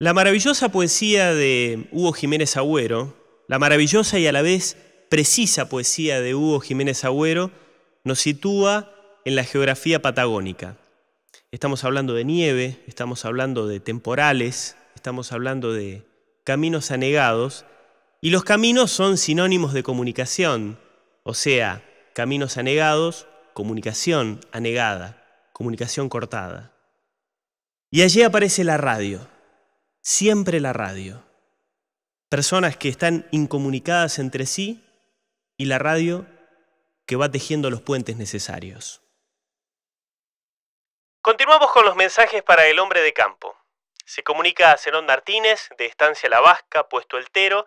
La maravillosa poesía de Hugo Jiménez Agüero, la maravillosa y a la vez precisa poesía de Hugo Jiménez Agüero, nos sitúa en la geografía patagónica. Estamos hablando de nieve, estamos hablando de temporales, estamos hablando de caminos anegados, y los caminos son sinónimos de comunicación, o sea, caminos anegados, comunicación anegada, comunicación cortada. Y allí aparece la radio. Siempre la radio. Personas que están incomunicadas entre sí y la radio que va tejiendo los puentes necesarios. Continuamos con los mensajes para el hombre de campo. Se comunica a Zenón Martínez, de Estancia La Vasca, Puesto El Tero,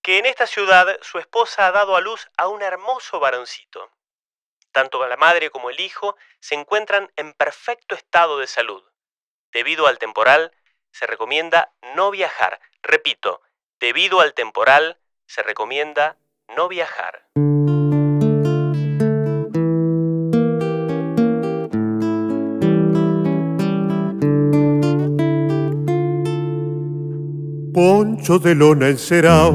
que en esta ciudad su esposa ha dado a luz a un hermoso varoncito. Tanto la madre como el hijo se encuentran en perfecto estado de salud. Debido al temporal, se recomienda no viajar. Repito, debido al temporal, se recomienda no viajar. Poncho de lona encerao,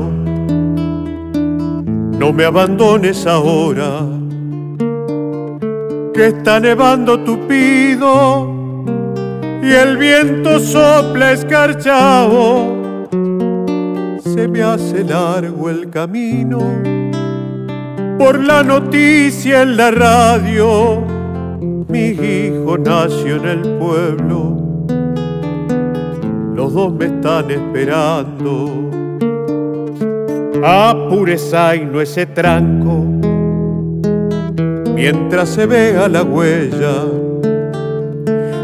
no me abandones ahora, que está nevando tupido y el viento sopla escarchao. Se me hace largo el camino por la noticia en la radio. Mi hijo nació en el pueblo, los dos me están esperando. Apure Zaino ese tranco mientras se vea la huella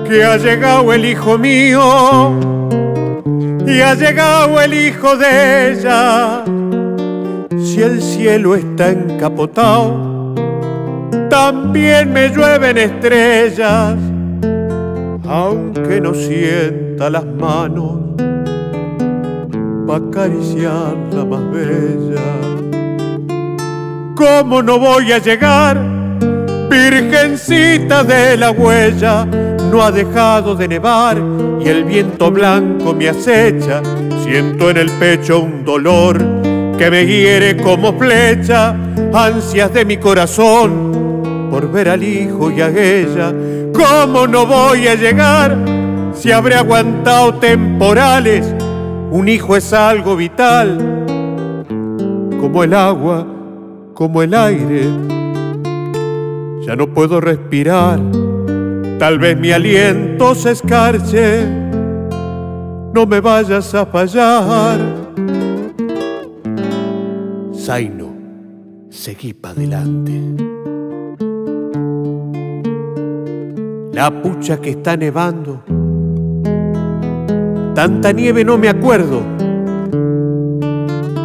que ha llegado el hijo mío y ha llegado el hijo de ella. Si el cielo está encapotado, también me llueven estrellas, aunque no sienta las manos pa' acariciar la más bella. ¿Cómo no voy a llegar, virgencita de la huella? No ha dejado de nevar y el viento blanco me acecha. Siento en el pecho un dolor que me hiere como flecha, ansias de mi corazón por ver al hijo y a ella. ¿Cómo no voy a llegar si habré aguantado temporales? Un hijo es algo vital, como el agua, como el aire. Ya no puedo respirar, tal vez mi aliento se escarche. No me vayas a fallar. Zaino, seguí pa' adelante. La pucha que está nevando, tanta nieve no me acuerdo.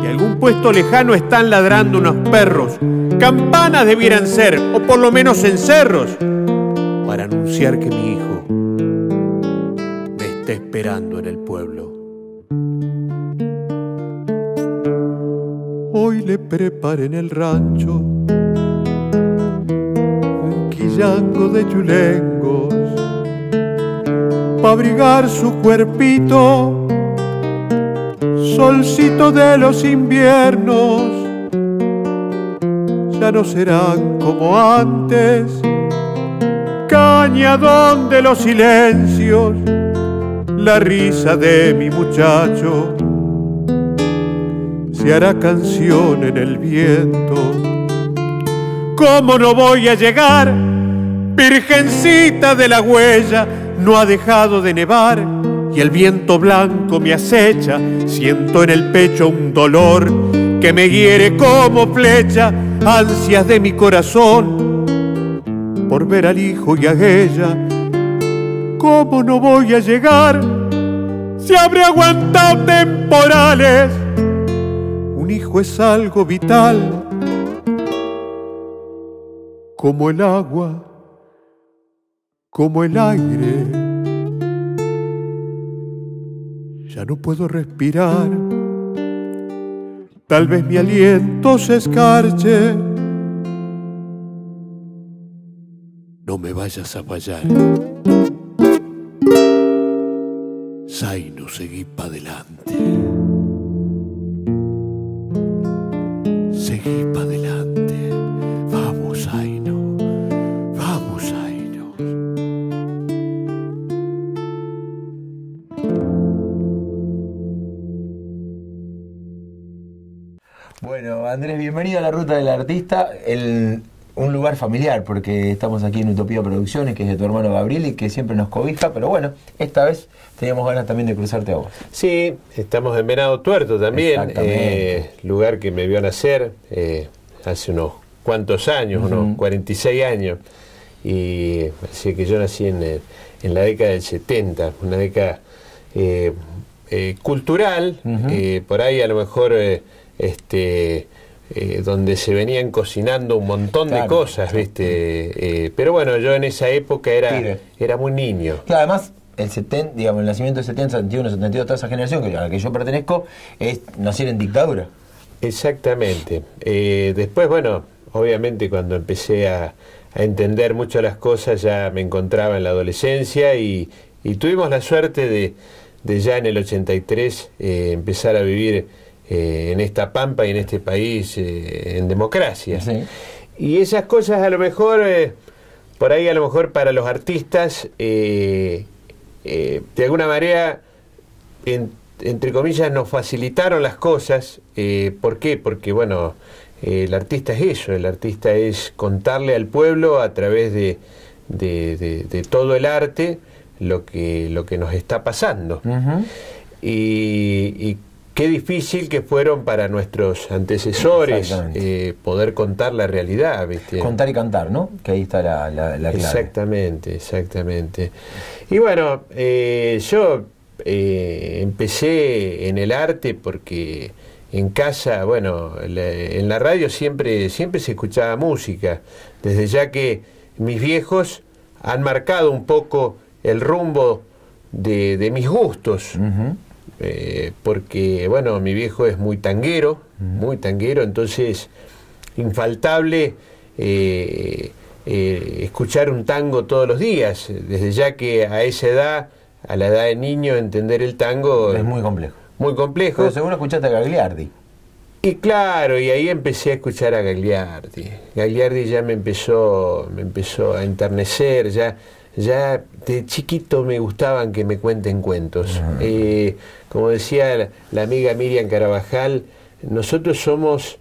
De algún puesto lejano están ladrando unos perros. Campanas debieran ser, o por lo menos cencerros, para anunciar que mi hijo me está esperando en el pueblo. Hoy le preparé en el rancho un quillango de chulengos pa' abrigar su cuerpito, solcito de los inviernos. Ya no serán como antes, cañadón de los silencios, la risa de mi muchacho se hará canción en el viento. ¿Cómo no voy a llegar, virgencita de la huella? No ha dejado de nevar y el viento blanco me acecha. Siento en el pecho un dolor que me hiere como flecha, ansias de mi corazón por ver al hijo y a ella. ¿Cómo no voy a llegar si habré aguantado temporales? Un hijo es algo vital, como el agua, como el aire. Ya no puedo respirar, tal vez mi aliento se escarche. No me vayas a fallar. Zaino, seguí pa' adelante. Seguí pa' adelante. Vamos, Zaino. Vamos, Zaino. Bueno, Andrés, bienvenido a la Ruta del Artista, un lugar familiar, porque estamos aquí en Utopía Producciones, que es de tu hermano Gabriel y que siempre nos cobija, pero bueno, esta vez teníamos ganas también de cruzarte a vos. Sí, estamos en Venado Tuerto también, lugar que me vio nacer hace unos cuantos años, unos 46 años, y así que yo nací en la década del 70, una década cultural, por ahí a lo mejor donde se venían cocinando un montón de cosas, ¿viste? Pero bueno, yo en esa época era muy niño. Y además, el nacimiento del 70, 71, 72, toda esa generación a la que yo pertenezco, es nacer en dictadura. Exactamente. Después, bueno, obviamente cuando empecé a entender mucho las cosas, ya me encontraba en la adolescencia y tuvimos la suerte de ya en el 83 empezar a vivir en esta pampa y en este país en democracia. Sí. Y esas cosas a lo mejor, por ahí a lo mejor para los artistas, de alguna manera, entre comillas, nos facilitaron las cosas. ¿Por qué? Porque, bueno, el artista es eso, el artista es contarle al pueblo a través de todo el arte lo que nos está pasando. Y qué difícil que fueron para nuestros antecesores poder contar la realidad, ¿viste? Contar y cantar, ¿no? Que ahí está la clave. Exactamente. Y bueno, yo empecé en el arte porque en casa, bueno, en la radio siempre se escuchaba música, desde ya que mis viejos han marcado un poco el rumbo de mis gustos. Porque, bueno, mi viejo es muy tanguero, entonces infaltable escuchar un tango todos los días, desde ya que a esa edad, a la edad de niño, entender el tango es muy complejo. Muy complejo. Pero seguro escuchaste a Gagliardi. Y claro, y ahí empecé a escuchar a Gagliardi. Gagliardi ya me empezó a enternecer, ya de chiquito me gustaban que me cuenten cuentos. Como decía la amiga Miriam Carabajal, nosotros somos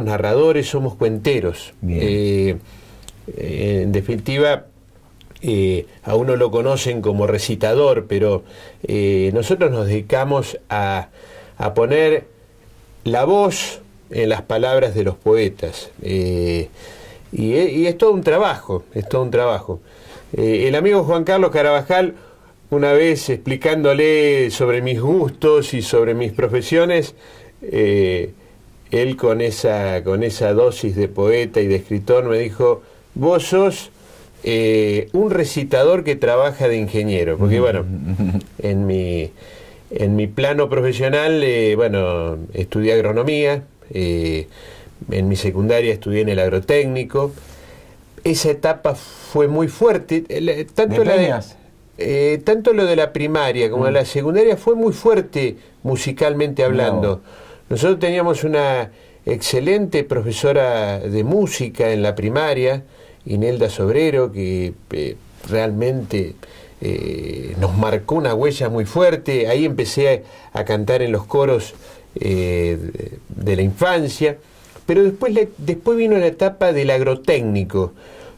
narradores, somos cuenteros. En definitiva, a uno lo conocen como recitador, pero nosotros nos dedicamos a poner la voz en las palabras de los poetas. Y es todo un trabajo, el amigo Juan Carlos Carabajal, una vez explicándole sobre mis gustos y sobre mis profesiones, él con esa dosis de poeta y de escritor me dijo: vos sos un recitador que trabaja de ingeniero, porque bueno, en mi plano profesional, bueno, estudié agronomía, en mi secundaria estudié en el agrotécnico. Esa etapa fue muy fuerte, tanto lo de la primaria como de la secundaria fue muy fuerte musicalmente hablando. Nosotros teníamos una excelente profesora de música en la primaria, Inelda Sobrero, que realmente nos marcó una huella muy fuerte. Ahí empecé a cantar en los coros de la infancia, pero después vino la etapa del agrotécnico,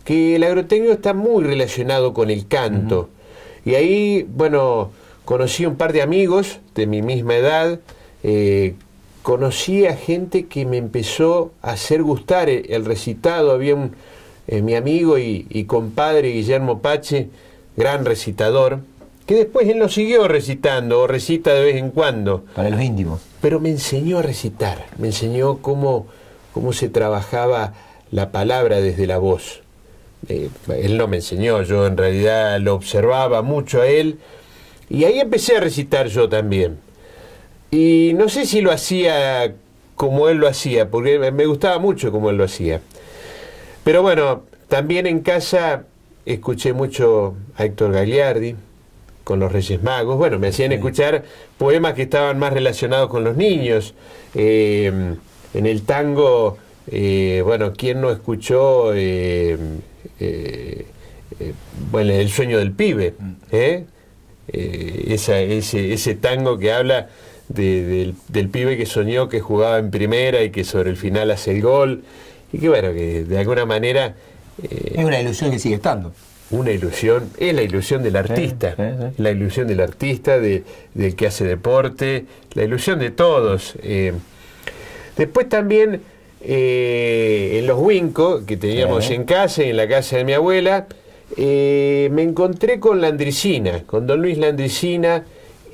que el agrotécnico está muy relacionado con el canto. Y ahí, bueno, conocí un par de amigos de mi misma edad, conocí a gente que me empezó a hacer gustar el recitado. Había mi amigo y compadre Guillermo Pache, gran recitador, que después él lo siguió recitando, o recita de vez en cuando. Para los íntimos. Pero me enseñó a recitar, me enseñó cómo se trabajaba la palabra desde la voz. Él no me enseñó, yo en realidad lo observaba mucho a él, y ahí empecé a recitar yo también. Y no sé si lo hacía como él lo hacía, porque me gustaba mucho como él lo hacía. Pero bueno, también en casa escuché mucho a Héctor Gagliardi, con los Reyes Magos. Bueno, me hacían escuchar poemas que estaban más relacionados con los niños. En el tango, bueno, ¿quién no escuchó bueno, El sueño del pibe? Ese tango que habla del pibe que soñó que jugaba en primera y que sobre el final hace el gol, y que bueno, que de alguna manera es una ilusión que sigue estando. Una ilusión, es la ilusión del artista, la ilusión del artista, del que hace deporte, la ilusión de todos. Después también en los Winco que teníamos en casa, en la casa de mi abuela, me encontré con Landricina, con don Luis Landricina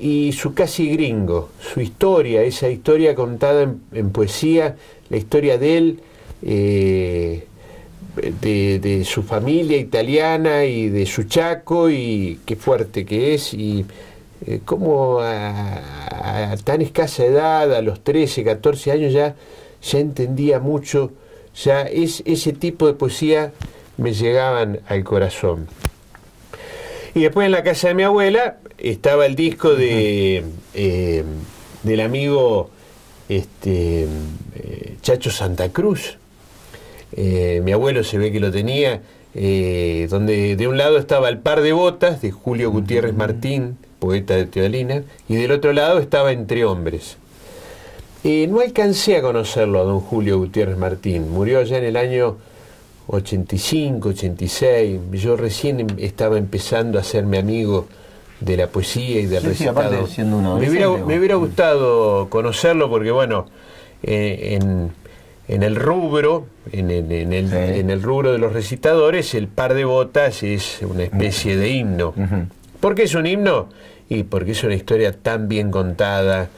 y su Casi Gringo, su historia, esa historia contada en poesía, la historia de él, de su familia italiana y de su Chaco, y qué fuerte que es, y cómo a tan escasa edad, a los 13, 14 años ya entendía mucho, ya ese tipo de poesía me llegaban al corazón. Y después en la casa de mi abuela estaba el disco del amigo Chacho Santa Cruz. Mi abuelo se ve que lo tenía, donde de un lado estaba El par de botas de Julio Gutiérrez Martín, poeta de Teodolina, y del otro lado estaba Entre hombres. No alcancé a conocerlo a don Julio Gutiérrez Martín, murió allá en el año 85, 86, yo recién estaba empezando a hacerme amigo de la poesía y del recitado. Me hubiera gustado conocerlo porque bueno, en el rubro, en el rubro de los recitadores, El par de botas es una especie de himno. ¿Por qué es un himno? Y porque es una historia tan bien contada,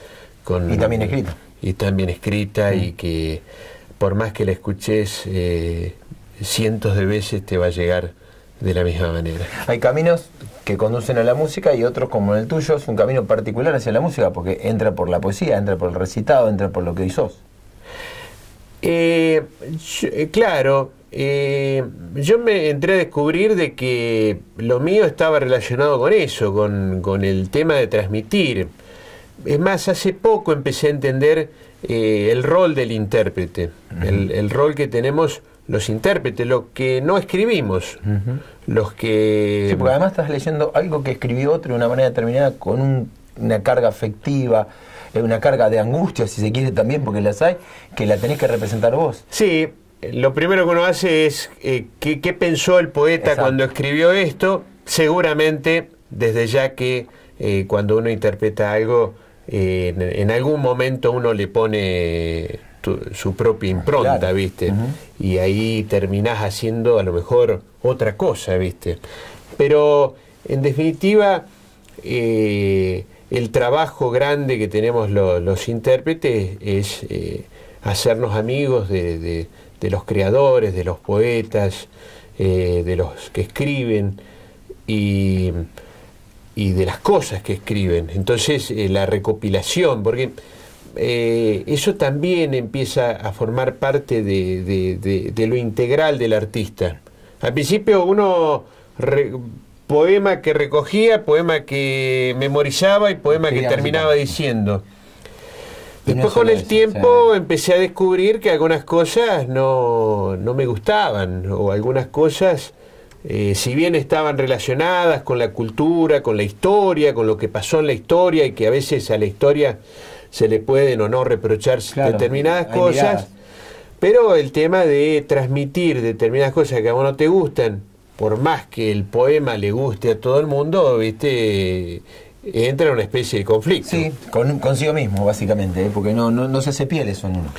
y también escrita. Y tan bien escrita, y que por más que la escuches cientos de veces, te va a llegar de la misma manera. Hay caminos que conducen a la música y otros, como el tuyo, es un camino particular hacia la música, porque entra por la poesía, entra por el recitado, entra por lo que hoy sos. Claro, yo me entré a descubrir de que lo mío estaba relacionado con eso, con el tema de transmitir. Es más, hace poco empecé a entender el rol del intérprete, el rol que tenemos los intérpretes, lo que no escribimos, los que... Sí, porque además estás leyendo algo que escribió otro de una manera determinada, con una carga afectiva, una carga de angustia, si se quiere también, porque las hay, que la tenés que representar vos. Sí, lo primero que uno hace es qué pensó el poeta cuando escribió esto. Seguramente, desde ya que cuando uno interpreta algo, en algún momento uno le pone su propia impronta, claro. ¿Viste? Y ahí terminás haciendo a lo mejor otra cosa, ¿viste? Pero, en definitiva, el trabajo grande que tenemos los intérpretes es hacernos amigos de los creadores, de los poetas, de los que escriben y de las cosas que escriben. Entonces, la recopilación, porque eso también empieza a formar parte de lo integral del artista. Al principio uno poema que recogía, poema que memorizaba y poema que terminaba diciendo. Después con el tiempo empecé a descubrir que algunas cosas no me gustaban, o algunas cosas, si bien estaban relacionadas con la cultura, con la historia, con lo que pasó en la historia, y que a veces a la historia se le pueden o no reprochar determinadas cosas, pero el tema de transmitir determinadas cosas que a vos no te gustan, por más que el poema le guste a todo el mundo, ¿viste? Entra en una especie de conflicto. Sí, consigo mismo, básicamente, porque no se hace piel eso en uno.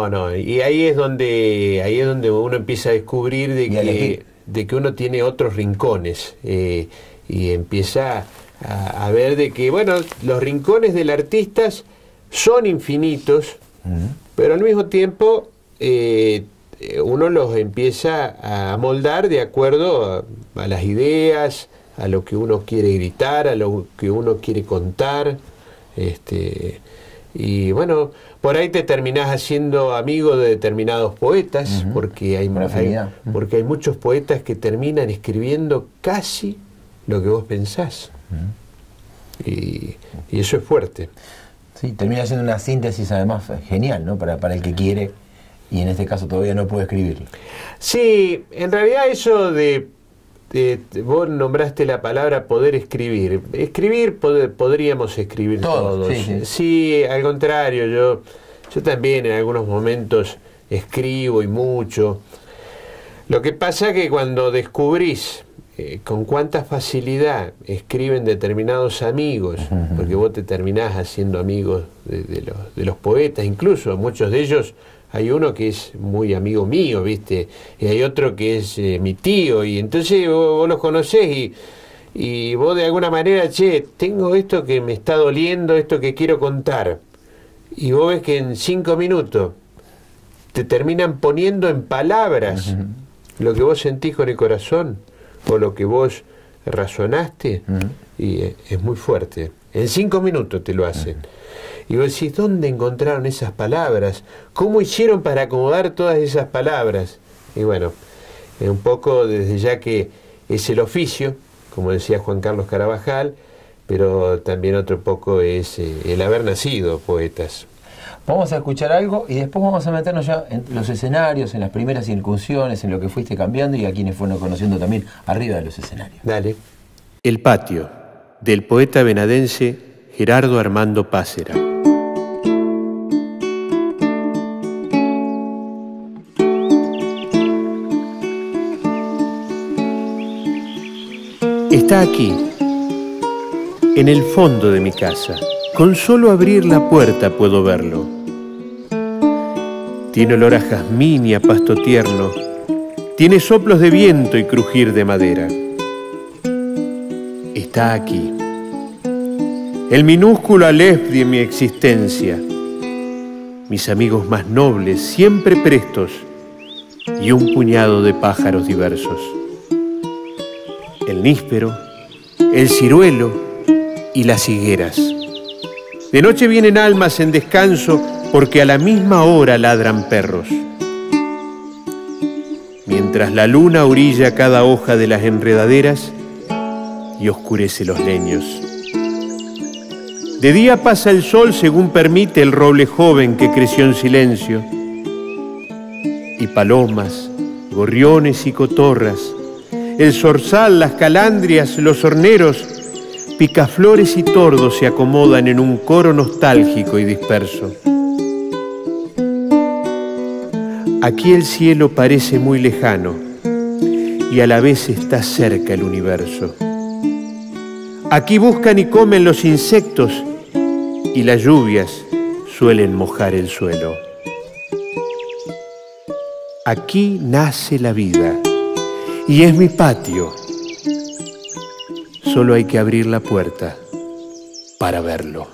No, y ahí es donde uno empieza a descubrir de que uno tiene otros rincones, y empieza a ver de que, bueno, los rincones del artista son infinitos, pero al mismo tiempo uno los empieza a moldar de acuerdo a las ideas, a lo que uno quiere gritar, a lo que uno quiere contar, y bueno, por ahí te terminás haciendo amigo de determinados poetas, porque hay muchos poetas que terminan escribiendo casi lo que vos pensás. y eso es fuerte. Sí, termina siendo una síntesis además genial, ¿no? Para el que quiere, y en este caso todavía no puede escribirlo. Sí, en realidad eso vos nombraste la palabra poder escribir. Escribir, podríamos escribir todos. Sí. Sí, al contrario, yo también en algunos momentos escribo y mucho. Lo que pasa que cuando descubrís con cuánta facilidad escriben determinados amigos, porque vos te terminás haciendo amigos de los poetas, incluso muchos de ellos, hay uno que es muy amigo mío, ¿viste? Y hay otro que es mi tío, y entonces vos los conocés y vos de alguna manera, che, tengo esto que me está doliendo, esto que quiero contar, y vos ves que en 5 minutos te terminan poniendo en palabras lo que vos sentís con el corazón, o lo que vos razonaste, y es muy fuerte. En 5 minutos te lo hacen. Y vos decís, ¿dónde encontraron esas palabras? ¿Cómo hicieron para acomodar todas esas palabras? Y bueno, un poco desde ya que es el oficio, como decía Juan Carlos Carabajal, pero también otro poco es el haber nacido poetas. Vamos a escuchar algo y después vamos a meternos ya en los escenarios, en las primeras incursiones, en lo que fuiste cambiando y a quienes fueron conociendo también arriba de los escenarios. Dale. El patio, del poeta venadense Gerardo Armando Pácera. Está aquí, en el fondo de mi casa. Con solo abrir la puerta puedo verlo. Tiene olor a jazmín y a pasto tierno. Tiene soplos de viento y crujir de madera. Está aquí, el minúsculo alef de mi existencia. Mis amigos más nobles, siempre prestos, y un puñado de pájaros diversos. El níspero, el ciruelo y las higueras. De noche vienen almas en descanso porque a la misma hora ladran perros. Mientras la luna orilla cada hoja de las enredaderas y oscurece los leños. De día pasa el sol según permite el roble joven que creció en silencio. Y palomas, gorriones y cotorras, el zorzal, las calandrias, los horneros, picaflores y tordos se acomodan en un coro nostálgico y disperso. Aquí el cielo parece muy lejano y a la vez está cerca el universo. Aquí buscan y comen los insectos y las lluvias suelen mojar el suelo. Aquí nace la vida y es mi patio. Solo hay que abrir la puerta para verlo.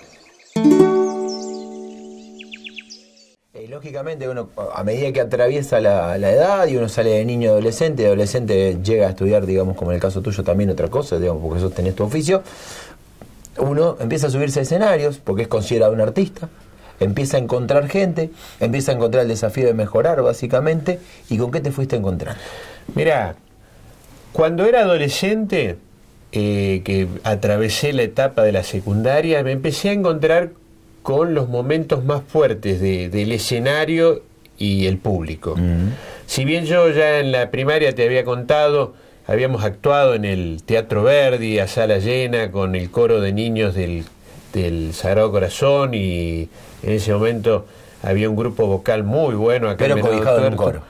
Lógicamente, uno, a medida que atraviesa la edad y uno sale de niño a adolescente, de adolescente llega a estudiar, digamos, como en el caso tuyo también otra cosa, digamos, porque eso tenés tu oficio, uno empieza a subirse a escenarios porque es considerado un artista, empieza a encontrar gente, empieza a encontrar el desafío de mejorar, básicamente. ¿Y con qué te fuiste a encontrar? Mirá, cuando era adolescente, que atravesé la etapa de la secundaria, me empecé a encontrar con los momentos más fuertes del escenario y el público. Si bien yo ya en la primaria te había contado, habíamos actuado en el Teatro Verdi a sala llena con el coro de niños del Sagrado Corazón, y en ese momento había un grupo vocal muy bueno acá. Pero cobijado en un coro.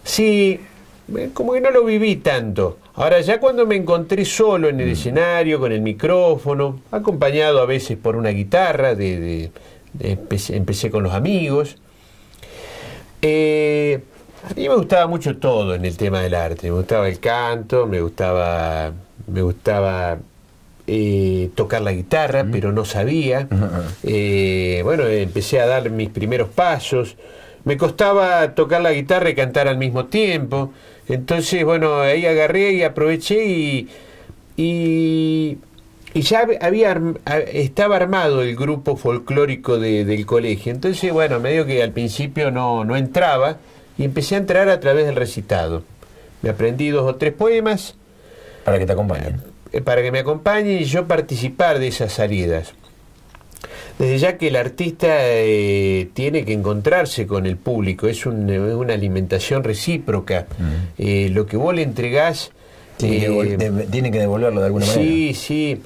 Sí, como que no lo viví tanto. Ahora, ya cuando me encontré solo en el escenario, con el micrófono, acompañado a veces por una guitarra, empecé con los amigos. A mí me gustaba mucho todo en el tema del arte. Me gustaba el canto, me gustaba tocar la guitarra, pero no sabía. Bueno, empecé a dar mis primeros pasos. Me costaba tocar la guitarra y cantar al mismo tiempo. Entonces, bueno, ahí agarré y aproveché y ya estaba armado el grupo folclórico del colegio. Entonces, bueno, medio que al principio no entraba, y empecé a entrar a través del recitado. Me aprendí 2 o 3 poemas. Para que te acompañen. para que me acompañen y yo participar de esas salidas. Desde ya que el artista tiene que encontrarse con el público, es una alimentación recíproca. Lo que vos le entregás... tiene que devolverlo de alguna manera. Sí, sí.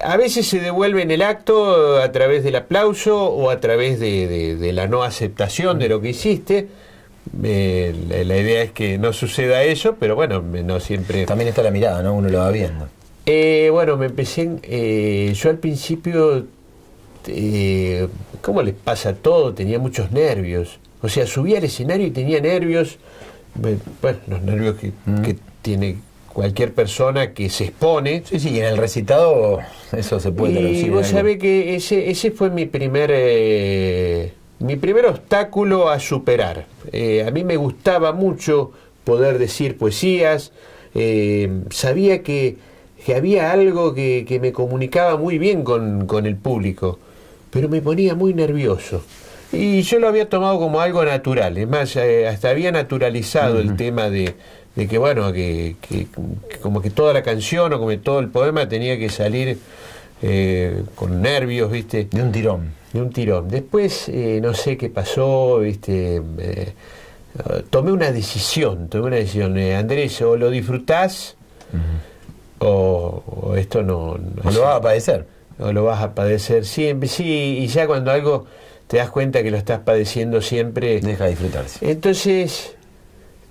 A veces se devuelve en el acto a través del aplauso o a través de la no aceptación de lo que hiciste. La idea es que no suceda eso, pero bueno, no siempre... También está la mirada, ¿no? Uno lo va viendo. Bueno, me empecé... yo al principio... ¿cómo les pasa a todo? Tenía muchos nervios. O sea, subía al escenario y tenía nervios. Bueno, los nervios que tiene cualquier persona que se expone. Sí, sí, y en el recitado eso se puede traducir. Y vos sabés que ese fue mi primer obstáculo a superar. A mí me gustaba mucho poder decir poesías. Sabía que había algo que me comunicaba muy bien con el público, pero me ponía muy nervioso. Y yo lo había tomado como algo natural. Es más, hasta había naturalizado el tema de que, bueno, que como que toda la canción o como que todo el poema tenía que salir con nervios, ¿viste? De un tirón. De un tirón. Después, no sé qué pasó, ¿viste? Tomé una decisión. Andrés, o lo disfrutás o esto no lo vas a padecer. O lo vas a padecer siempre. Sí, y ya cuando algo te das cuenta que lo estás padeciendo siempre, deja de disfrutarse. Entonces,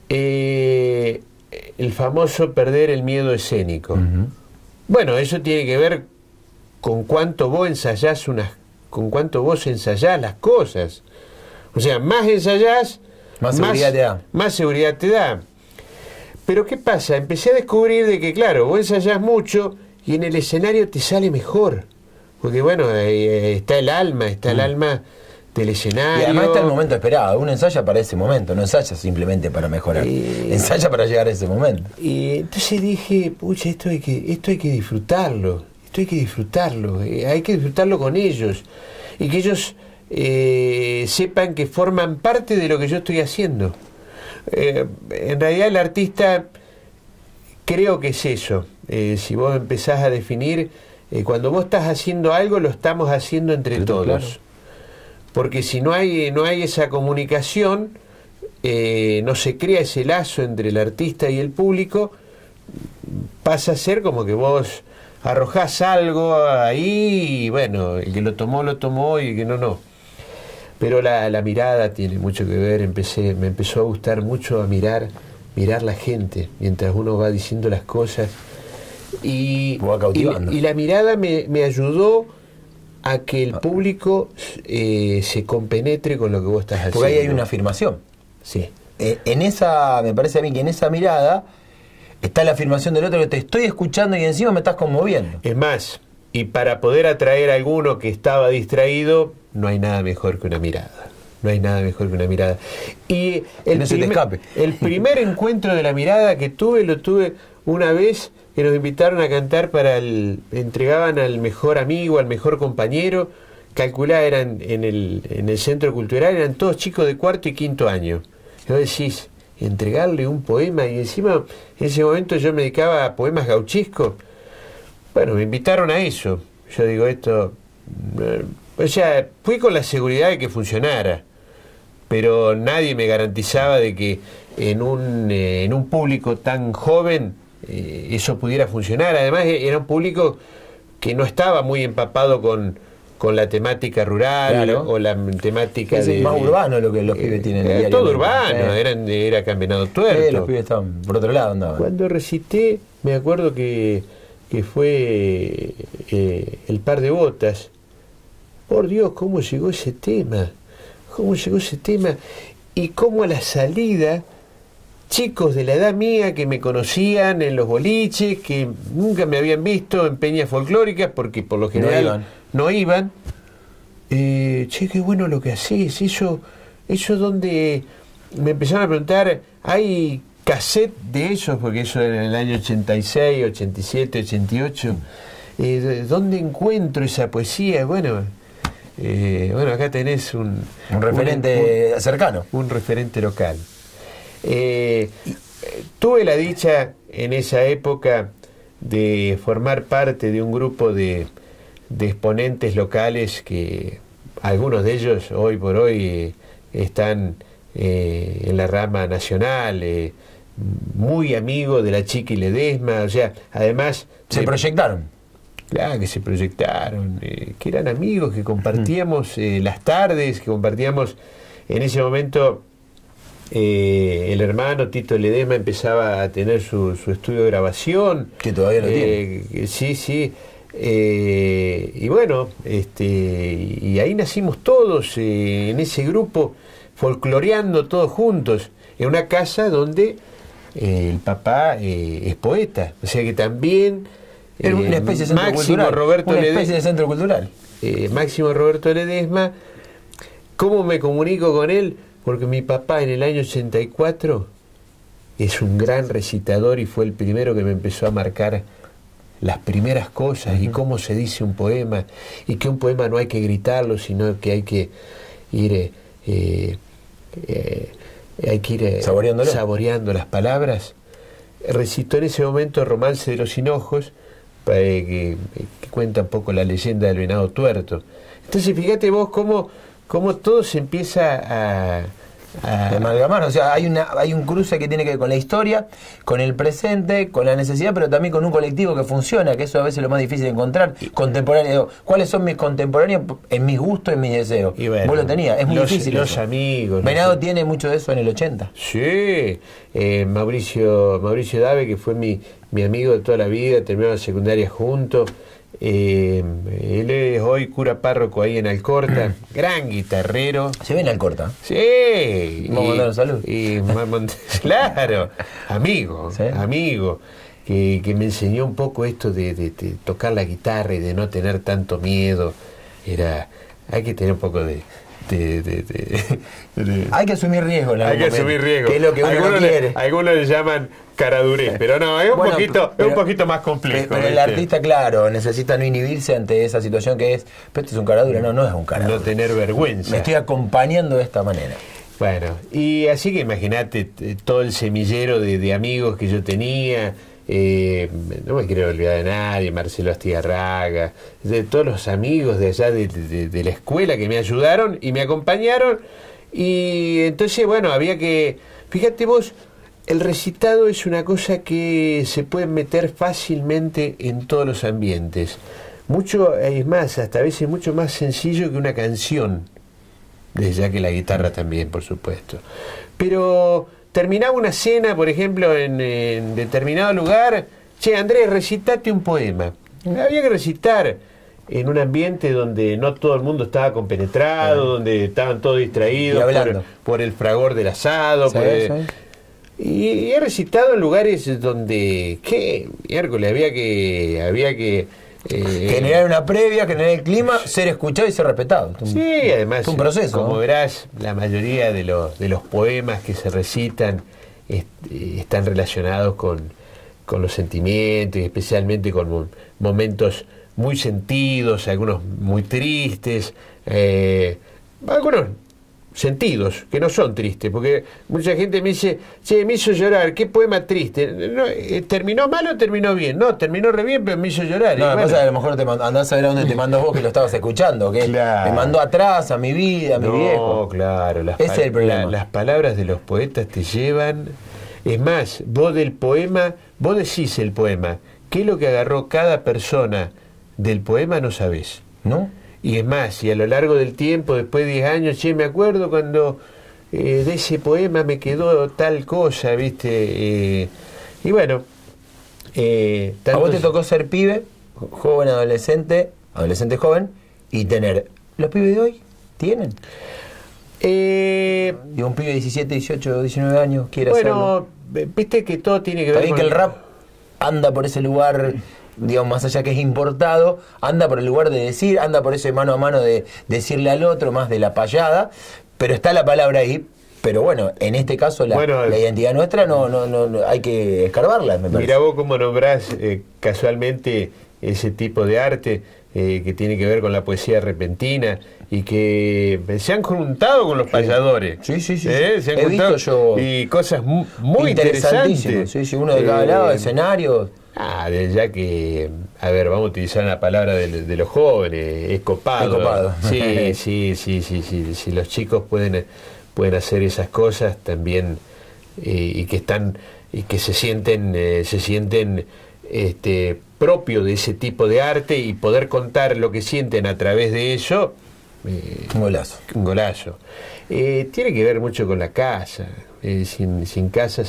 el famoso perder el miedo escénico. Bueno, eso tiene que ver con cuánto vos ensayás las cosas. O sea, más ensayás, más seguridad te da. Más seguridad te da. Pero ¿qué pasa? Empecé a descubrir de que, claro, vos ensayás mucho y en el escenario te sale mejor. Porque, bueno, está el alma del escenario. Y además está el momento esperado. Uno ensaya para ese momento, no ensaya simplemente para mejorar. Ensaya para llegar a ese momento. Y entonces dije, pucha, esto hay que disfrutarlo. Hay que disfrutarlo con ellos. Y que ellos sepan que forman parte de lo que yo estoy haciendo. En realidad el artista creo que es eso. Si vos empezás a definir, cuando vos estás haciendo algo, lo estamos haciendo entre todos. Claro. Porque si no hay esa comunicación, no se crea ese lazo entre el artista y el público, pasa a ser como que vos arrojás algo ahí y bueno, el que lo tomó y el que no. Pero la mirada tiene mucho que ver. Me empezó a gustar mucho a mirar la gente mientras uno va diciendo las cosas y la mirada me ayudó a que el público se compenetre con lo que vos estás haciendo. Porque ahí hay una afirmación. Sí. Me parece a mí que en esa mirada está la afirmación del otro, que te estoy escuchando y encima me estás conmoviendo. Es más, y para poder atraer a alguno que estaba distraído, no hay nada mejor que una mirada. Y el primer encuentro de la mirada que lo tuve una vez que nos invitaron a cantar entregaban al mejor amigo, al mejor compañero. Calculá, eran en el centro cultural, eran todos chicos de cuarto y quinto año. Y vos decís, entregarle un poema, y encima en ese momento yo me dedicaba a poemas gauchescos. Bueno, me invitaron a eso. Yo digo, esto... O sea, fui con la seguridad de que funcionara, pero nadie me garantizaba de que en un público tan joven eso pudiera funcionar. Además, era un público que no estaba muy empapado con la temática rural, claro, o la temática es más urbano lo que los pibes tienen. Era todo urbano, era Campeonato Tuerto. Los pibes estaban por otro lado, andaban. Cuando recité, me acuerdo que fue El par de botas. Por Dios, cómo llegó ese tema, y cómo a la salida chicos de la edad mía que me conocían en los boliches, que nunca me habían visto en peñas folclóricas porque por lo general no iban. Che, qué bueno lo que hacés, eso donde me empezaron a preguntar, ¿hay cassette de esos? Porque eso era en el año 86, 87, 88. ¿Dónde encuentro esa poesía? Bueno, acá tenés un referente cercano. Un referente local. Tuve la dicha en esa época de formar parte de un grupo de exponentes locales que algunos de ellos hoy por hoy están en la rama nacional, muy amigos de la Chiqui Ledesma, o sea, además... ¿Se proyectaron? Claro, que se proyectaron, que eran amigos, que compartíamos las tardes, que compartíamos en ese momento... el hermano Tito Ledesma empezaba a tener su estudio de grabación, que todavía lo tiene. Sí. Y bueno, y ahí nacimos todos en ese grupo, folcloreando todos juntos, en una casa donde el papá es poeta, o sea que también era una especie de centro Máximo cultural, Roberto una Ledesma, especie de centro cultural. Máximo Roberto Ledesma. ¿Cómo me comunico con él? Porque mi papá en el año 84 es un gran recitador y fue el primero que me empezó a marcar las primeras cosas y cómo se dice un poema, y que un poema no hay que gritarlo, sino que hay que ir saboreando las palabras. Recitó en ese momento Romance de los Hinojos, que cuenta un poco la leyenda del venado tuerto. Entonces fíjate vos cómo todo se empieza a amalgamar, o sea, hay un cruce que tiene que ver con la historia, con el presente, con la necesidad, pero también con un colectivo que funciona, que eso a veces es lo más difícil de encontrar. Contemporáneo, ¿cuáles son mis contemporáneos en mis gustos, en mis deseos? Y bueno, vos lo tenías, es muy difícil. Los eso. amigos. Venado tiene mucho de eso en el 80. Sí, Mauricio Dave, que fue mi amigo de toda la vida, terminamos la secundaria juntos. Él es hoy cura párroco ahí en Alcorta, gran guitarrero. ¿Se ve en Alcorta? Sí. Vamos a mandar un saludo. Claro, amigo, ¿Sí? amigo, que me enseñó un poco esto de tocar la guitarra y de no tener tanto miedo. Hay que tener un poco de hay que asumir riesgo. Hay que asumir riesgo. Que es lo que uno no quiere. Algunos le llaman caradurez, pero no, es un poquito más complejo. Pero el artista, claro, necesita no inhibirse ante esa situación que es, pero esto es un caradura, no es un caradura. No tener vergüenza. Me estoy acompañando de esta manera. Bueno, y así que imagínate todo el semillero de amigos que yo tenía. No me quiero olvidar de nadie, Marcelo Astigarraga, de todos los amigos de allá de la escuela que me ayudaron y me acompañaron. Y entonces, bueno, había que... Fíjate vos, el recitado es una cosa que se puede meter fácilmente en todos los ambientes. Es más, hasta a veces mucho más sencillo que una canción, desde ya que la guitarra también, por supuesto. Pero terminaba una cena, por ejemplo, en determinado lugar, che, Andrés, recitate un poema. Había que recitar en un ambiente donde no todo el mundo estaba compenetrado, donde estaban todos distraídos por el fragor del asado. Sí, sí. Y he recitado en lugares donde, ¿qué? Miércoles, había que generar una previa, generar el clima, ser escuchado y ser respetado. Sí, además, es un proceso, como ¿no? verás, la mayoría de los poemas que se recitan están relacionados con los sentimientos, y especialmente con momentos muy sentidos, algunos muy tristes, algunos sentidos, que no son tristes, porque mucha gente me dice, che, me hizo llorar, qué poema triste. No, ¿terminó mal o terminó bien? No, terminó re bien, pero me hizo llorar. No, y bueno, pasa que a lo mejor andás a ver a dónde te mandó vos, que lo estabas escuchando, que claro, me mandó atrás, a mi vida, a mi viejo. No, claro, Ese es el problema. Las palabras de los poetas te llevan. Es más, vos decís el poema, qué es lo que agarró cada persona del poema no sabés. ¿No? Y es más, y a lo largo del tiempo, después de 10 años, che, me acuerdo cuando de ese poema me quedó tal cosa, ¿viste? Y bueno. A vos te tocó ser pibe, joven, adolescente joven, y tener. ¿Los pibes de hoy tienen? Y un pibe de 17, 18, 19 años quiere hacerlo. Bueno, viste que todo tiene que ver Está bien con... que el rap anda por ese lugar, digamos, más allá que es importado, anda por el lugar de decir, anda por ese mano a mano de decirle al otro, más de la payada, pero está la palabra ahí. Pero bueno, en este caso la identidad nuestra no hay que escarbarla, me parece. Mirá vos cómo nombrás casualmente ese tipo de arte que tiene que ver con la poesía repentina y que se han juntado con los payadores. Sí. Se han He visto yo y cosas muy interesantes. Sí, uno de cada lado, escenarios. Ya que, a ver, vamos a utilizar una palabra de los jóvenes, es copado. Es copado. Sí, los chicos pueden hacer esas cosas también, y que se sienten propio de ese tipo de arte, y poder contar lo que sienten a través de eso, un golazo. Un golazo. Tiene que ver mucho con la casa. Sin casa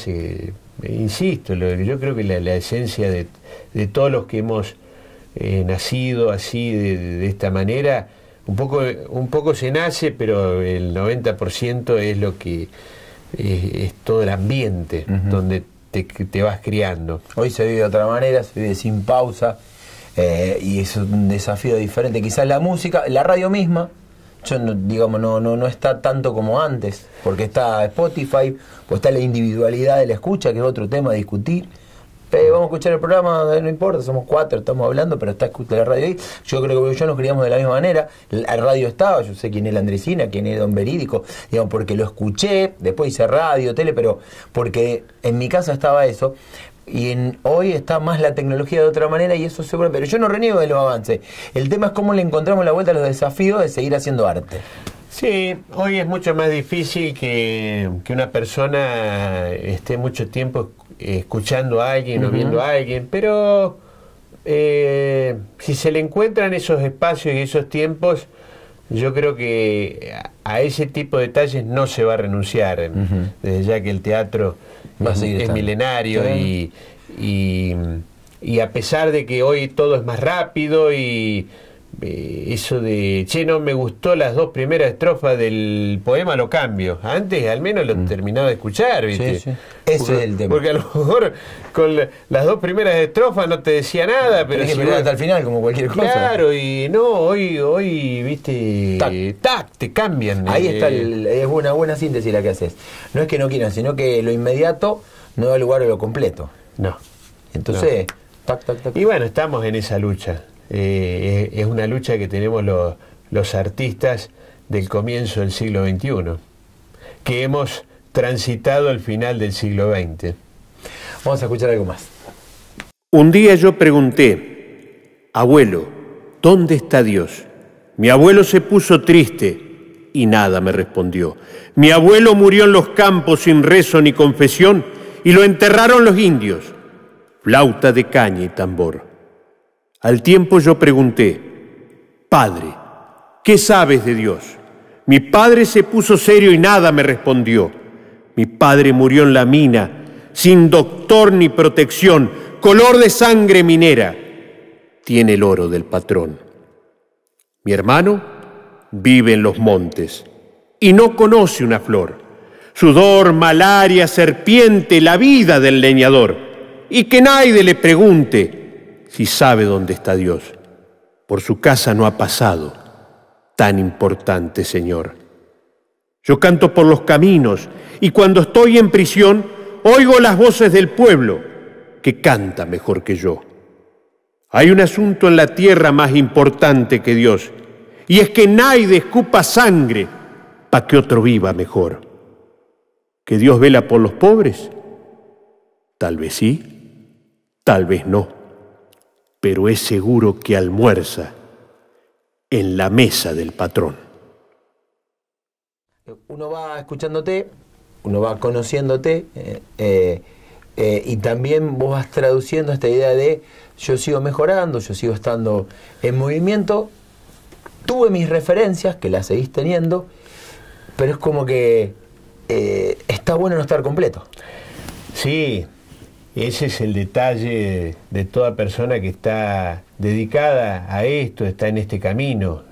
insisto, yo creo que la esencia de todos los que hemos nacido así, de esta manera, un poco se nace, pero el 90% es lo que es todo el ambiente donde te vas criando. Hoy se vive de otra manera, se vive sin pausa, y es un desafío diferente. Quizás la música, la radio misma, no está tanto como antes, porque está Spotify, pues está la individualidad de la escucha, que es otro tema a discutir. Vamos a escuchar el programa, no importa, somos 4, estamos hablando, pero está la radio ahí. Yo creo que yo nos criamos de la misma manera. La radio estaba, yo sé quién es la Andresina, quién es Don Verídico, porque lo escuché, después hice radio, tele, pero porque en mi casa estaba eso. Y hoy está más la tecnología de otra manera, y eso seguro, pero yo no reniego de los avances. El tema es cómo le encontramos la vuelta a los desafíos de seguir haciendo arte. Sí, hoy es mucho más difícil que una persona esté mucho tiempo escuchando a alguien o viendo a alguien, pero si se le encuentran esos espacios y esos tiempos, yo creo que a ese tipo de detalles no se va a renunciar, desde ya que el teatro es milenario, y a pesar de que hoy todo es más rápido, y eso de, no me gustó las 2 primeras estrofas del poema, lo cambio. Antes al menos lo terminaba de escuchar, ¿viste? Sí. Ese es el tema. Porque a lo mejor con las 2 primeras estrofas no te decía nada, pero tenés que esperar hasta el final, como cualquier cosa. Claro, y no, hoy ¿viste? Te cambian. Ahí está, es una buena síntesis la que haces. No es que no quieran, sino que lo inmediato no da lugar a lo completo. No. Entonces, tac. Y bueno, estamos en esa lucha. Es una lucha que tenemos los artistas del comienzo del siglo XXI, que hemos transitado el final del siglo XX. Vamos a escuchar algo más. Un día yo pregunté: abuelo, ¿dónde está Dios? Mi abuelo se puso triste y nada me respondió. Mi abuelo murió en los campos sin rezo ni confesión, y lo enterraron los indios, flauta de caña y tambor. Al tiempo yo pregunté: Padre, ¿qué sabes de Dios? Mi padre se puso serio y nada me respondió. Mi padre murió en la mina, sin doctor ni protección, color de sangre minera. Tiene el oro del patrón. Mi hermano vive en los montes y no conoce una flor. Sudor, malaria, serpiente, la vida del leñador. Y que nadie le pregunte si sabe dónde está Dios. Por su casa no ha pasado tan importante Señor. Yo canto por los caminos y cuando estoy en prisión oigo las voces del pueblo que canta mejor que yo. Hay un asunto en la tierra más importante que Dios, y es que nadie escupa sangre para que otro viva mejor. ¿Que Dios vela por los pobres? Tal vez sí, tal vez no, pero es seguro que almuerza en la mesa del patrón. Uno va escuchándote, uno va conociéndote, y también vos vas traduciendo esta idea de yo sigo mejorando, yo sigo estando en movimiento. Tuve mis referencias, que las seguís teniendo, pero es como que está bueno no estar completo. Sí, ese es el detalle de toda persona que está dedicada a esto, está en este camino.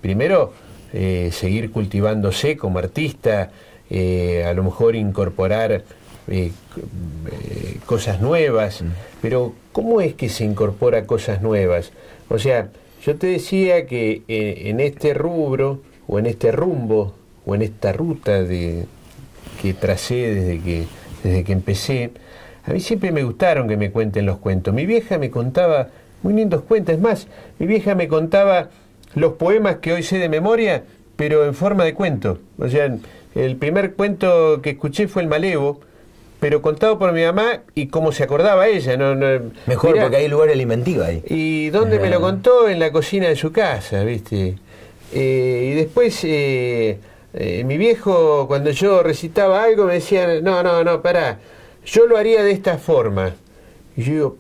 Primero, seguir cultivándose como artista, a lo mejor incorporar cosas nuevas, pero ¿cómo es que se incorpora cosas nuevas? O sea, yo te decía que en este rubro, o en este rumbo, o en esta ruta que tracé desde que empecé, a mí siempre me gustaron que me cuenten los cuentos. Mi vieja me contaba muy lindos cuentos. Es más, mi vieja me contaba los poemas que hoy sé de memoria, pero en forma de cuento. O sea, el primer cuento que escuché fue El Malevo, pero contado por mi mamá y cómo se acordaba ella. Mejor, mirá, porque hay lugar alimentivo ahí. ¿Y dónde me lo contó? En la cocina de su casa, ¿viste? Y después mi viejo, cuando yo recitaba algo, me decía, no, pará, yo lo haría de esta forma. Y yo digo,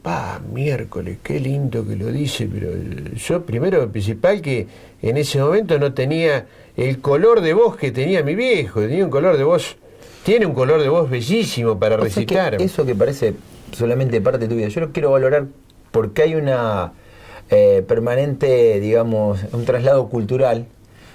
miércoles, qué lindo que lo dice, pero yo primero, principal, que en ese momento no tenía el color de voz que tenía mi viejo, tenía un color de voz, tiene un color de voz bellísimo para recitar. Eso que parece solamente parte tuya, yo lo quiero valorar porque hay una permanente, digamos, un traslado cultural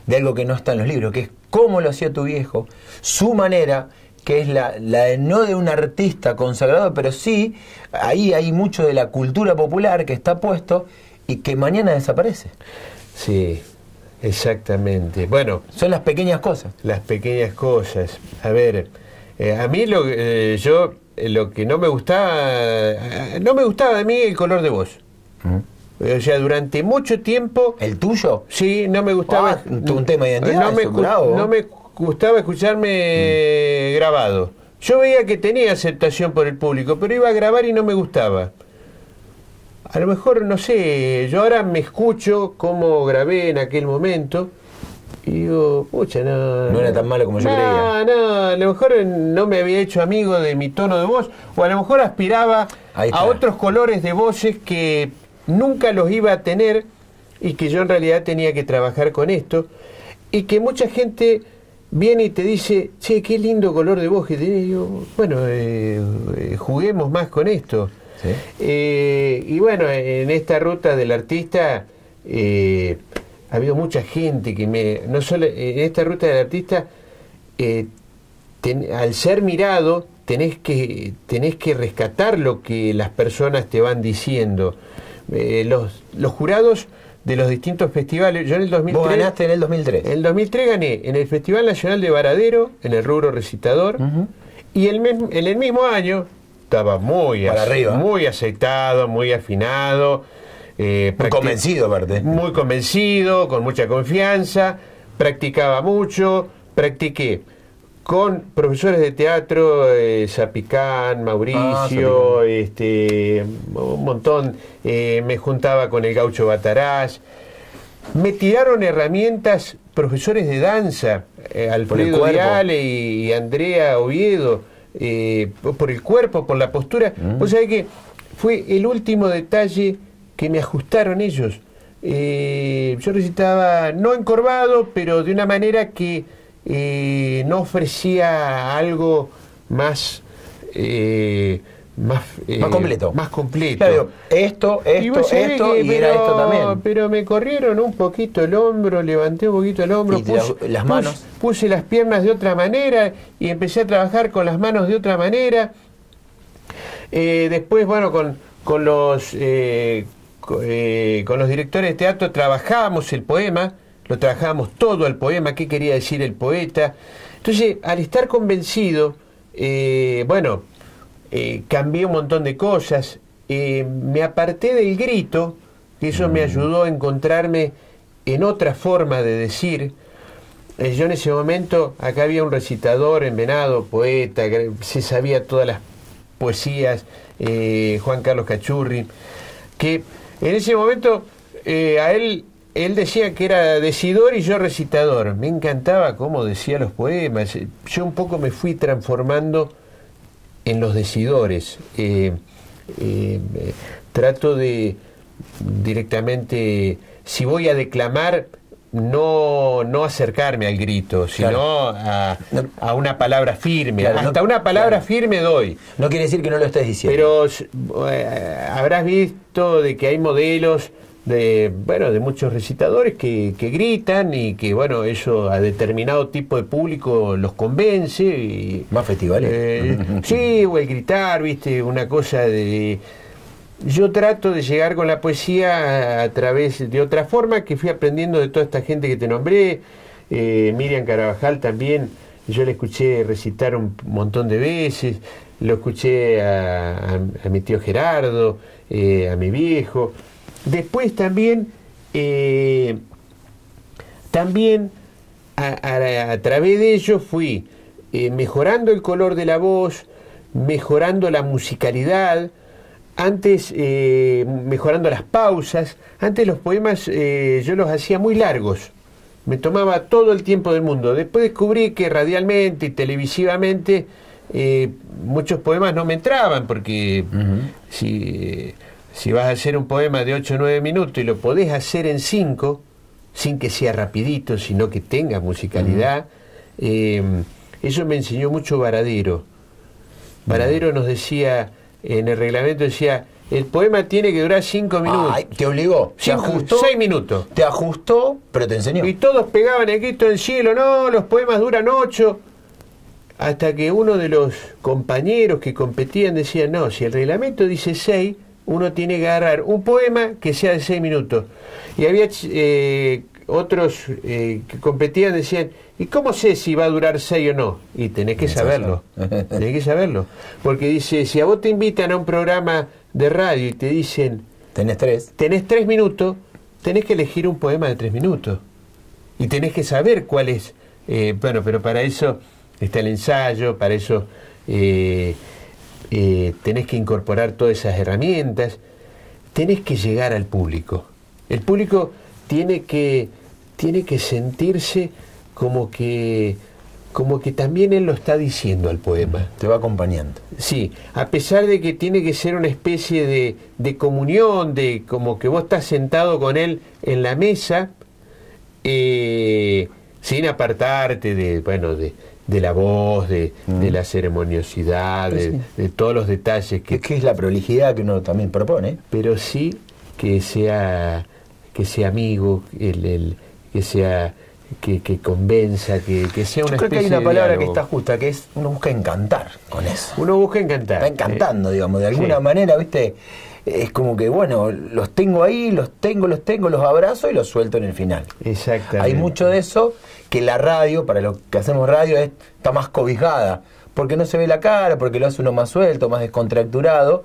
de algo que no está en los libros, que es cómo lo hacía tu viejo, su manera, que es la de no de un artista consagrado, pero sí, ahí hay mucho de la cultura popular que está puesto y que mañana desaparece. Sí, exactamente. Bueno, son las pequeñas cosas. Las pequeñas cosas. A ver, a mí lo que no me gustaba de mí el color de voz. O sea, durante mucho tiempo... ¿El tuyo? Sí, no me gustaba... un tema de identidad, no me gustaba escucharme grabado. Yo veía que tenía aceptación por el público, pero iba a grabar y no me gustaba. A lo mejor, no sé, yo ahora me escucho cómo grabé en aquel momento y digo, pucha, no era tan malo como yo creía. No, a lo mejor no me había hecho amigo de mi tono de voz, o a lo mejor aspiraba a otros colores de voces que nunca los iba a tener y que yo en realidad tenía que trabajar con esto, y que mucha gente viene y te dice, che, qué lindo color de voz que tenés. Y yo, bueno, juguemos más con esto. ¿Sí? Y bueno, en esta ruta del artista ha habido mucha gente que no solo en esta ruta del artista, al ser mirado, tenés que rescatar lo que las personas te van diciendo. Los jurados de los distintos festivales, yo en el 2003... ¿Vos ganaste en el 2003? En el 2003 gané en el Festival Nacional de Varadero, en el rubro recitador, y en el mismo año estaba muy aceitado, muy afinado, muy convencido aparte. Muy convencido, con mucha confianza, practicaba mucho, practiqué con profesores de teatro, Zapicán, Mauricio, un montón, me juntaba con el Gaucho Bataraz, me tiraron herramientas profesores de danza, Alfredo Viale y Andrea Oviedo, por el cuerpo, por la postura. O sea que fue el último detalle que me ajustaron ellos. Yo recitaba no encorvado, pero de una manera que no ofrecía algo más completo. Más completo. Claro, esto y era esto también. Pero me corrieron un poquito el hombro, levanté un poquito el hombro, y las manos. Puse las piernas de otra manera y empecé a trabajar con las manos de otra manera. Después, bueno, con los directores de teatro trabajábamos el poema. Lo trabajábamos todo el poema, qué quería decir el poeta. Entonces, al estar convencido, cambié un montón de cosas. Me aparté del grito, que eso me ayudó a encontrarme en otra forma de decir. Yo en ese momento, acá había un recitador en Venado, poeta, que se sabía todas las poesías, Juan Carlos Cachurri, que en ese momento él decía que era decidor y yo recitador. Me encantaba cómo decía los poemas. Yo un poco me fui transformando en los decidores. Trato de directamente, si voy a declamar, no acercarme al grito, sino a una palabra firme. Claro, hasta una palabra firme doy. No quiere decir que no lo estés diciendo. Pero habrás visto de que hay modelos de muchos recitadores que gritan y que eso a determinado tipo de público los convence y, más festivales sí, o el gritar, viste, una cosa de... Yo trato de llegar con la poesía a través de otra forma que fui aprendiendo de toda esta gente que te nombré. Miriam Carabajal también, yo le escuché recitar un montón de veces, lo escuché a mi tío Gerardo, a mi viejo. Después también a través de ello fui mejorando el color de la voz, mejorando la musicalidad, antes mejorando las pausas. Antes los poemas yo los hacía muy largos, me tomaba todo el tiempo del mundo. Después descubrí que radialmente y televisivamente muchos poemas no me entraban, porque si vas a hacer un poema de 8 o 9 minutos y lo podés hacer en 5, sin que sea rapidito, sino que tenga musicalidad, eso me enseñó mucho Baradero. Baradero nos decía, en el reglamento decía, el poema tiene que durar 5 minutos. Ay, te obligó, te ajustó. 6 minutos. Te ajustó, pero te enseñó. Y todos pegaban el grito del cielo, no, los poemas duran 8. Hasta que uno de los compañeros que competían decía, no, si el reglamento dice 6, uno tiene que agarrar un poema que sea de 6 minutos. Y había otros que competían, decían, ¿y cómo sé si va a durar 6 o no? Y tenés que saberlo, tenés que saberlo. Porque dice, si a vos te invitan a un programa de radio y te dicen, tenés 3 minutos, tenés que elegir un poema de 3 minutos. Y tenés que saber cuál es. Bueno, pero para eso está el ensayo, para eso tenés que incorporar todas esas herramientas, tenés que llegar al público. El público tiene que sentirse como que también él lo está diciendo al poema. Te va acompañando. Sí, a pesar de que tiene que ser una especie de comunión, de como que vos estás sentado con él en la mesa, sin apartarte de la voz, de la ceremoniosidad, de todos los detalles que es la prolijidad que uno también propone. Pero sí que sea amigo, que convenza, que sea una especie de... Yo creo que hay una palabra que está justa, que es uno busca encantar con eso. Uno busca encantar. Está encantando, digamos, de alguna manera, ¿viste? Es como que, bueno, los tengo ahí, los abrazo y los suelto en el final. Exactamente. Hay mucho de eso que la radio, para lo que hacemos radio, está más cobijada, porque no se ve la cara, porque lo hace uno más suelto, más descontracturado,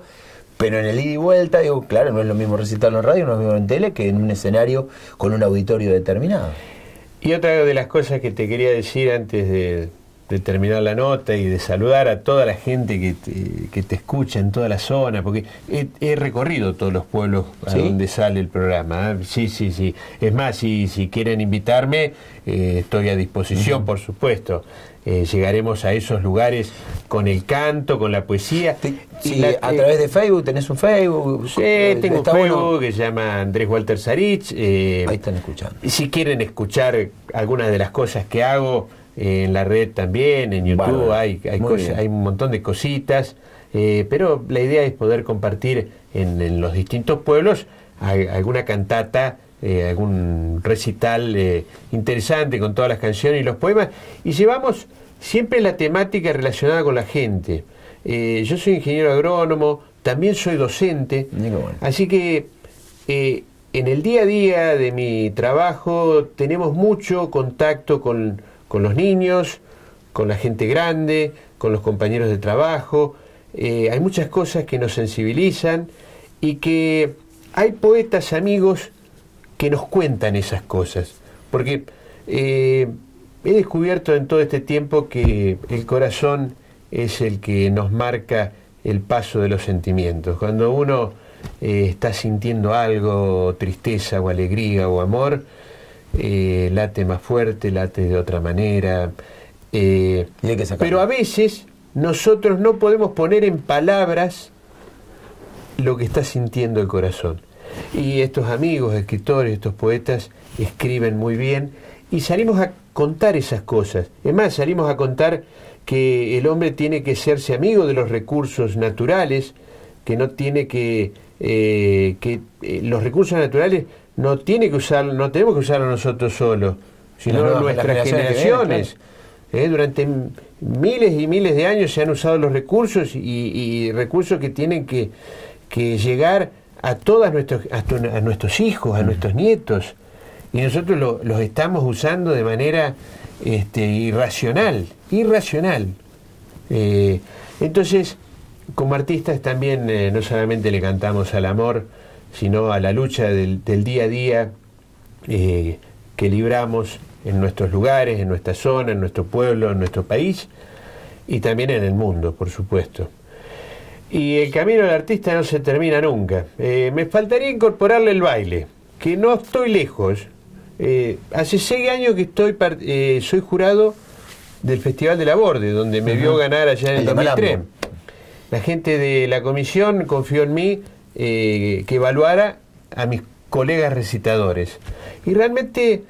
pero en el ida y vuelta, digo, claro, no es lo mismo recitarlo en radio, no es lo mismo en tele, que en un escenario con un auditorio determinado. Y otra de las cosas que te quería decir antes de terminar la nota y de saludar a toda la gente que te escucha en toda la zona, porque he recorrido todos los pueblos a donde sale el programa. Sí. Es más, si quieren invitarme, estoy a disposición, por supuesto. Llegaremos a esos lugares con el canto, con la poesía. A través de Facebook, ¿tenés un Facebook? Sí, tengo un Facebook que se llama Andrés Walter Sarich. Ahí están escuchando. Si quieren escuchar algunas de las cosas que hago, en la red también, en YouTube hay un montón de cositas, pero la idea es poder compartir en los distintos pueblos alguna cantata, algún recital interesante con todas las canciones y los poemas, y llevamos siempre la temática relacionada con la gente. Yo soy ingeniero agrónomo, también soy docente, así que en el día a día de mi trabajo tenemos mucho contacto con los niños, con la gente grande, con los compañeros de trabajo. Hay muchas cosas que nos sensibilizan y que hay poetas amigos que nos cuentan esas cosas. Porque he descubierto en todo este tiempo que el corazón es el que nos marca el paso de los sentimientos. Cuando uno está sintiendo algo, tristeza o alegría o amor, late más fuerte, late de otra manera, pero a veces nosotros no podemos poner en palabras lo que está sintiendo el corazón, y estos amigos, escritores, estos poetas escriben muy bien y salimos a contar esas cosas. Es más, salimos a contar que el hombre tiene que hacerse amigo de los recursos naturales, que no tiene que los recursos naturales no tenemos que usarlo nosotros solos, sino nuestras generaciones. Durante miles y miles de años se han usado los recursos y recursos que tienen que llegar a nuestros hijos, a nuestros nietos, y nosotros los estamos usando de manera irracional. Entonces, como artistas también no solamente le cantamos al amor, sino a la lucha del día a día que libramos en nuestros lugares, en nuestra zona, en nuestro pueblo, en nuestro país y también en el mundo, por supuesto. Y el camino del artista no se termina nunca. Me faltaría incorporarle el baile, que no estoy lejos. Hace 6 años que soy jurado del Festival de la Borde, donde me vio ganar allá en el 2003. La gente de la comisión confió en mí que evaluara a mis colegas recitadores. Y realmente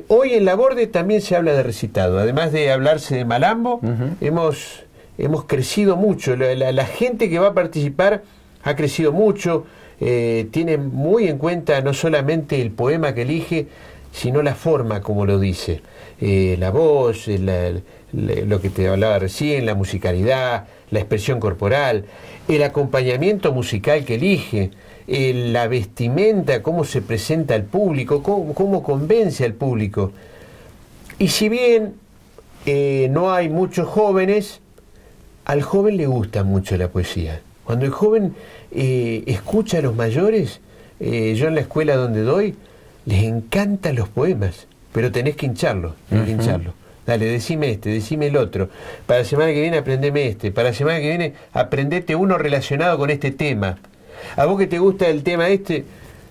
hoy en la Borde también se habla de recitado. Además de hablarse de malambo, hemos crecido mucho. La gente que va a participar ha crecido mucho. Tiene muy en cuenta no solamente el poema que elige, sino la forma como lo dice. La voz, lo que te hablaba recién, la musicalidad, la expresión corporal, el acompañamiento musical que elige, la vestimenta, cómo se presenta al público, cómo convence al público. Y si bien no hay muchos jóvenes, al joven le gusta mucho la poesía. Cuando el joven escucha a los mayores, yo en la escuela donde doy, les encantan los poemas, pero tenés que hincharlo, Dale, decime este, decime el otro. Para la semana que viene aprendeme este. Para la semana que viene aprendete uno relacionado con este tema. A vos que te gusta el tema este.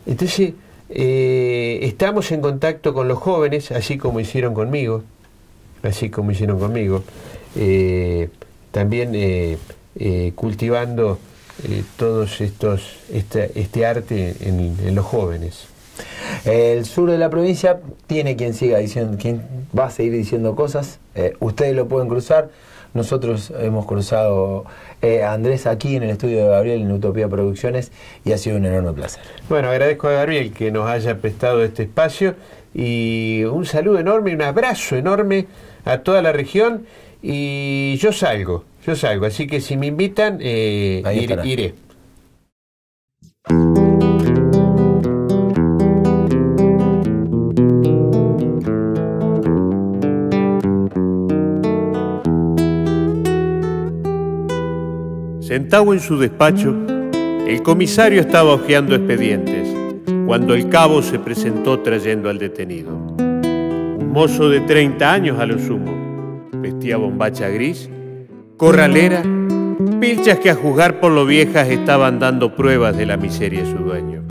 Entonces, estamos en contacto con los jóvenes, así como hicieron conmigo. También cultivando todos este arte en los jóvenes. El sur de la provincia tiene quien siga diciendo, quien va a seguir diciendo cosas. Ustedes lo pueden cruzar. Nosotros hemos cruzado a Andrés aquí en el estudio de Gabriel en Utopía Producciones y ha sido un enorme placer. Bueno, agradezco a Gabriel que nos haya prestado este espacio y un saludo enorme y un abrazo enorme a toda la región. Y yo salgo, así que si me invitan, iré. Sentado en su despacho, el comisario estaba hojeando expedientes cuando el cabo se presentó trayendo al detenido. Un mozo de 30 años a lo sumo, vestía bombacha gris, corralera, pilchas que a juzgar por lo viejas estaban dando pruebas de la miseria de su dueño.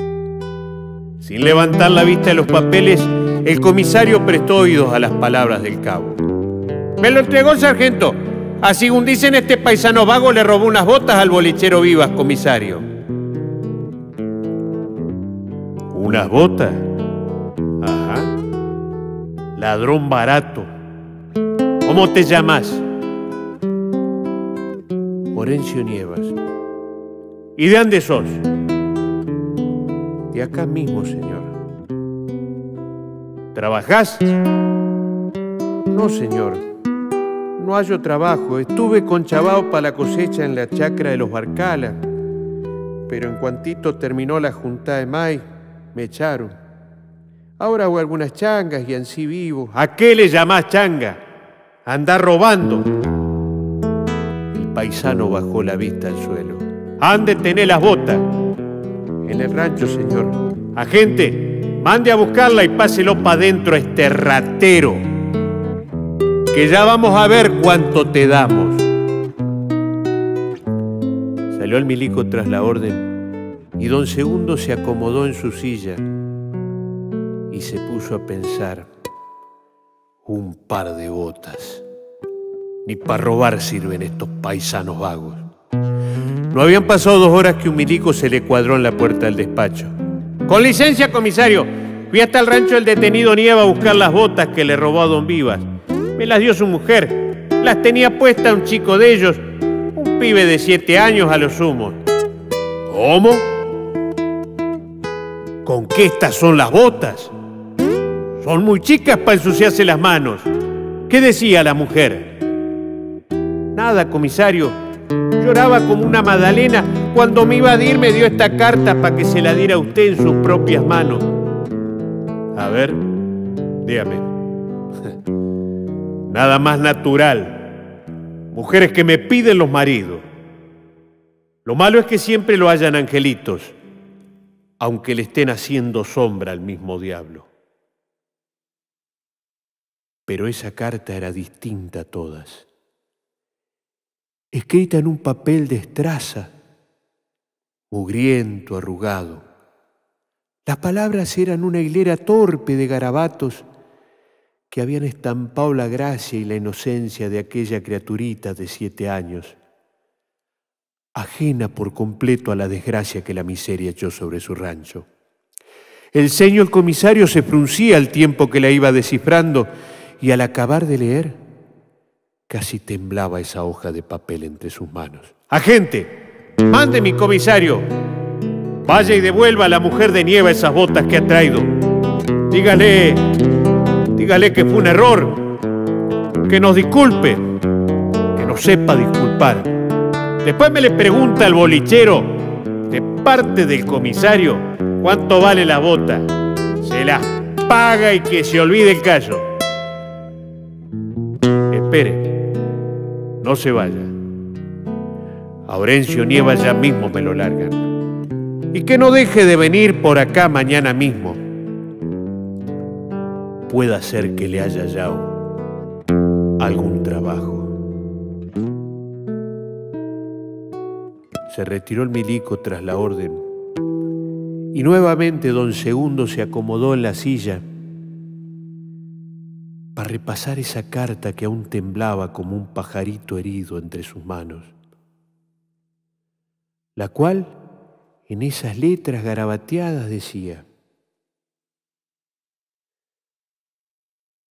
Sin levantar la vista de los papeles, el comisario prestó oídos a las palabras del cabo. «Me lo entregó el sargento. Así según dicen, este paisano vago le robó unas botas al bolichero Vivas, comisario». ¿Unas botas? Ajá. Ladrón barato. ¿Cómo te llamas? Horencio Nievas. ¿Y de dónde sos? De acá mismo, señor. ¿Trabajás? No, señor. No hallo trabajo. Estuve conchavado para la cosecha en la chacra de los Barcalas, pero en cuantito terminó la junta de maíz, me echaron. Ahora hago algunas changas y ansí vivo. ¿A qué le llamás changa? Andá robando. El paisano bajó la vista al suelo. ¿Ande tener las botas? En el rancho, señor. Agente, mande a buscarla y páselo para adentro a este ratero, que ya vamos a ver cuánto te damos. Salió el milico tras la orden y don Segundo se acomodó en su silla y se puso a pensar. Un par de botas. Ni para robar sirven estos paisanos vagos. No habían pasado 2 horas que un milico se le cuadró en la puerta del despacho. Con licencia, comisario. Fui hasta el rancho del detenido Nieva a buscar las botas que le robó a don Vivas. Me las dio su mujer. Las tenía puestas un chico de ellos, un pibe de 7 años a lo sumo. ¿Cómo? ¿Con qué estas son las botas? Son muy chicas para ensuciarse las manos. ¿Qué decía la mujer? Nada, comisario. Lloraba como una magdalena. Cuando me iba a ir me dio esta carta para que se la diera a usted en sus propias manos. A ver, dígame. Nada más natural. Mujeres que me piden los maridos. Lo malo es que siempre lo hayan angelitos, aunque le estén haciendo sombra al mismo diablo. Pero esa carta era distinta a todas. escrita en un papel de estraza, mugriento, arrugado. Las palabras eran una hilera torpe de garabatos que habían estampado la gracia y la inocencia de aquella criaturita de 7 años, ajena por completo a la desgracia que la miseria echó sobre su rancho. El ceño del comisario se fruncía al tiempo que la iba descifrando, y al acabar de leer, casi temblaba esa hoja de papel entre sus manos. ¡Agente! ¡Mande mi comisario! Vaya y devuelva a la mujer de Nieva esas botas que ha traído. Dígale que fue un error, que nos disculpe, que nos sepa disculpar. Después me le pregunta al bolichero, de parte del comisario, cuánto vale la bota. Se las paga y que se olvide el callo. Espere, no se vaya. A Orencio Nieva ya mismo me lo largan. Y que no deje de venir por acá mañana mismo. Pueda ser que le haya hallado algún trabajo. Se retiró el milico tras la orden y nuevamente don Segundo se acomodó en la silla para repasar esa carta que aún temblaba como un pajarito herido entre sus manos, la cual en esas letras garabateadas decía: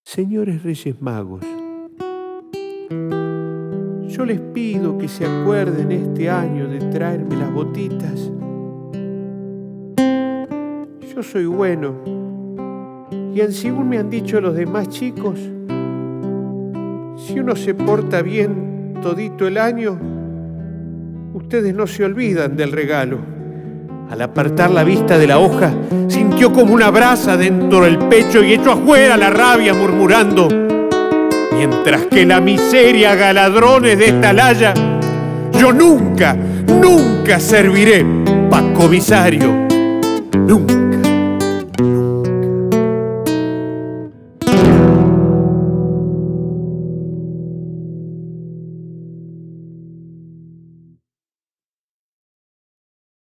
Señores Reyes Magos, yo les pido que se acuerden este año de traerme las botitas. Yo soy bueno, y según me han dicho los demás chicos, si uno se porta bien todito el año, ustedes no se olvidan del regalo. Al apartar la vista de la hoja, sintió como una brasa dentro del pecho y echó afuera la rabia murmurando: mientras que la miseria haga ladrones de esta laya, yo nunca serviré pa' comisario. Nunca.